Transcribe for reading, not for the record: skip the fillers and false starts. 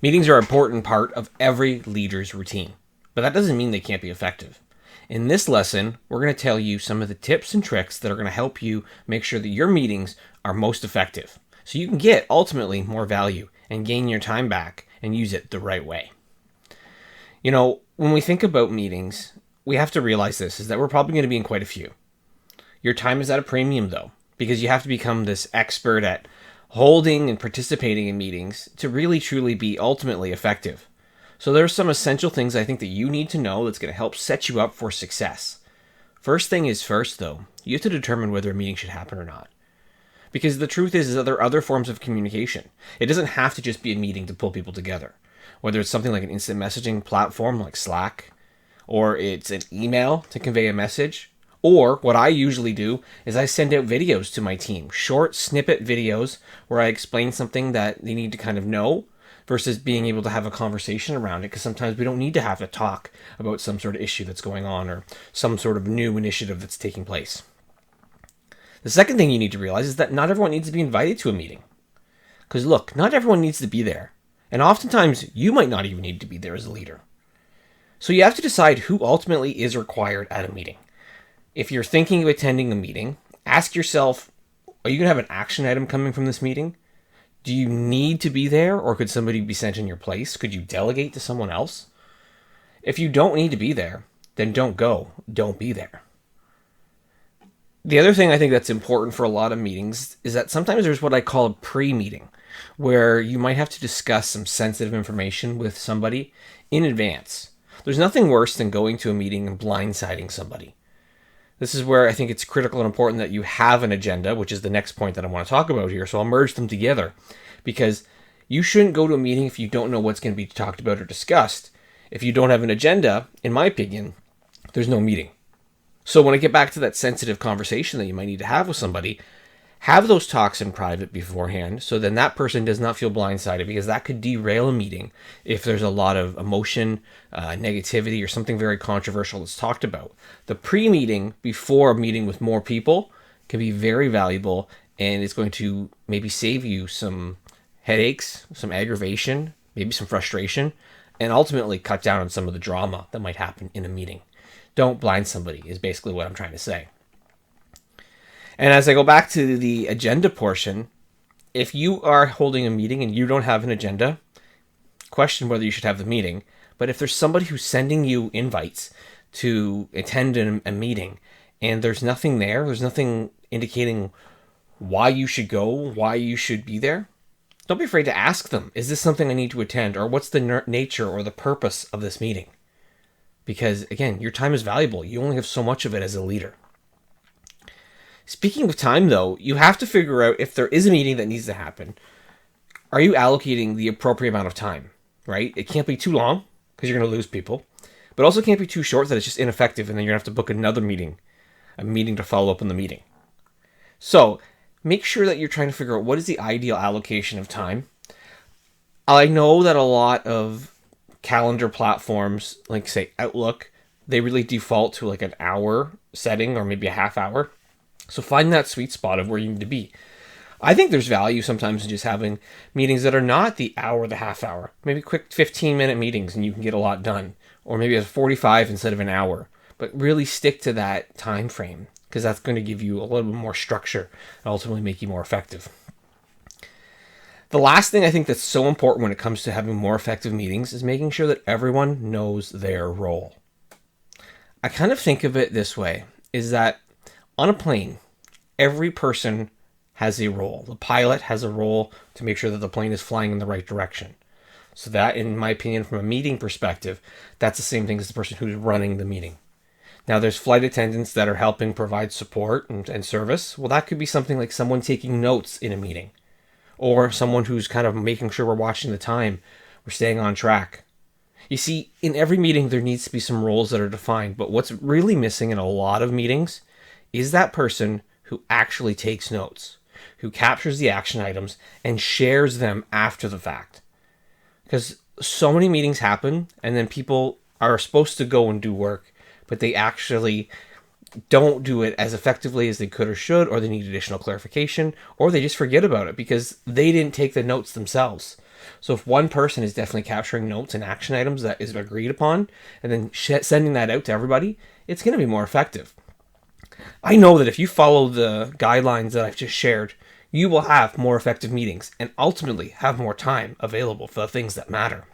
Meetings are an important part of every leader's routine, but that doesn't mean they can't be effective. In this lesson, we're going to tell you some of the tips and tricks that are going to help you make sure that your meetings are most effective so you can get ultimately more value and gain your time back and use it the right way. You know, when we think about meetings, we have to realize this is that we're probably going to be in quite a few. Your time is at a premium though, because you have to become this expert at holding and participating in meetings to really truly be ultimately effective. So there's some essential things I think that you need to know that's going to help set you up for success. First thing is first though, you have to determine whether a meeting should happen or not. Because the truth is that there are other forms of communication. It doesn't have to just be a meeting to pull people together. Whether it's something like an instant messaging platform like Slack, or it's an email to convey a message, or what I usually do is I send out videos to my team, short snippet videos where I explain something that they need to kind of know versus being able to have a conversation around it, because sometimes we don't need to have to talk about some sort of issue that's going on or some sort of new initiative that's taking place. The second thing you need to realize is that not everyone needs to be invited to a meeting. Because look, not everyone needs to be there. And oftentimes, you might not even need to be there as a leader. So you have to decide who ultimately is required at a meeting. If you're thinking of attending a meeting, ask yourself, are you going to have an action item coming from this meeting? Do you need to be there, or could somebody be sent in your place? Could you delegate to someone else? If you don't need to be there, then don't go. Don't be there. The other thing I think that's important for a lot of meetings is that sometimes there's what I call a pre-meeting, where you might have to discuss some sensitive information with somebody in advance. There's nothing worse than going to a meeting and blindsiding somebody. This is where I think it's critical and important that you have an agenda, which is the next point that I want to talk about here. So I'll merge them together, because you shouldn't go to a meeting if you don't know what's going to be talked about or discussed. If you don't have an agenda, in my opinion, there's no meeting. So when I get back to that sensitive conversation that you might need to have with somebody, have those talks in private beforehand, so then that person does not feel blindsided, because that could derail a meeting if there's a lot of emotion, negativity, or something very controversial that's talked about. The pre-meeting before a meeting with more people can be very valuable, and it's going to maybe save you some headaches, some aggravation, maybe some frustration, and ultimately cut down on some of the drama that might happen in a meeting. Don't blind somebody is basically what I'm trying to say. And as I go back to the agenda portion, if you are holding a meeting and you don't have an agenda, question whether you should have the meeting. But if there's somebody who's sending you invites to attend a meeting and there's nothing there, there's nothing indicating why you should go, why you should be there, don't be afraid to ask them, is this something I need to attend? Or what's the nature or the purpose of this meeting? Because again, your time is valuable. You only have so much of it as a leader. Speaking of time, though, you have to figure out if there is a meeting that needs to happen, are you allocating the appropriate amount of time, right? It can't be too long because you're going to lose people, but also can't be too short that it's just ineffective and then you're going to have to book another meeting, a meeting to follow up on the meeting. So make sure that you're trying to figure out what is the ideal allocation of time. I know that a lot of calendar platforms, like say Outlook, they really default to like an hour setting or maybe a half hour. So find that sweet spot of where you need to be. I think there's value sometimes in just having meetings that are not the hour, the half hour. Maybe quick 15-minute meetings and you can get a lot done. Or maybe a 45 instead of an hour. But really stick to that time frame, because that's going to give you a little bit more structure and ultimately make you more effective. The last thing I think that's so important when it comes to having more effective meetings is making sure that everyone knows their role. I kind of think of it this way, is that on a plane, every person has a role. The pilot has a role to make sure that the plane is flying in the right direction. So that, in my opinion, from a meeting perspective, that's the same thing as the person who's running the meeting. Now, there's flight attendants that are helping provide support and service. Well, that could be something like someone taking notes in a meeting, or someone who's kind of making sure we're watching the time, we're staying on track. You see, in every meeting, there needs to be some roles that are defined, but what's really missing in a lot of meetings is that person who actually takes notes, who captures the action items and shares them after the fact. Because so many meetings happen and then people are supposed to go and do work, but they actually don't do it as effectively as they could or should, or they need additional clarification, or they just forget about it because they didn't take the notes themselves. So if one person is definitely capturing notes and action items that is agreed upon, and then sending that out to everybody, it's going to be more effective. I know that if you follow the guidelines that I've just shared, you will have more effective meetings and ultimately have more time available for the things that matter.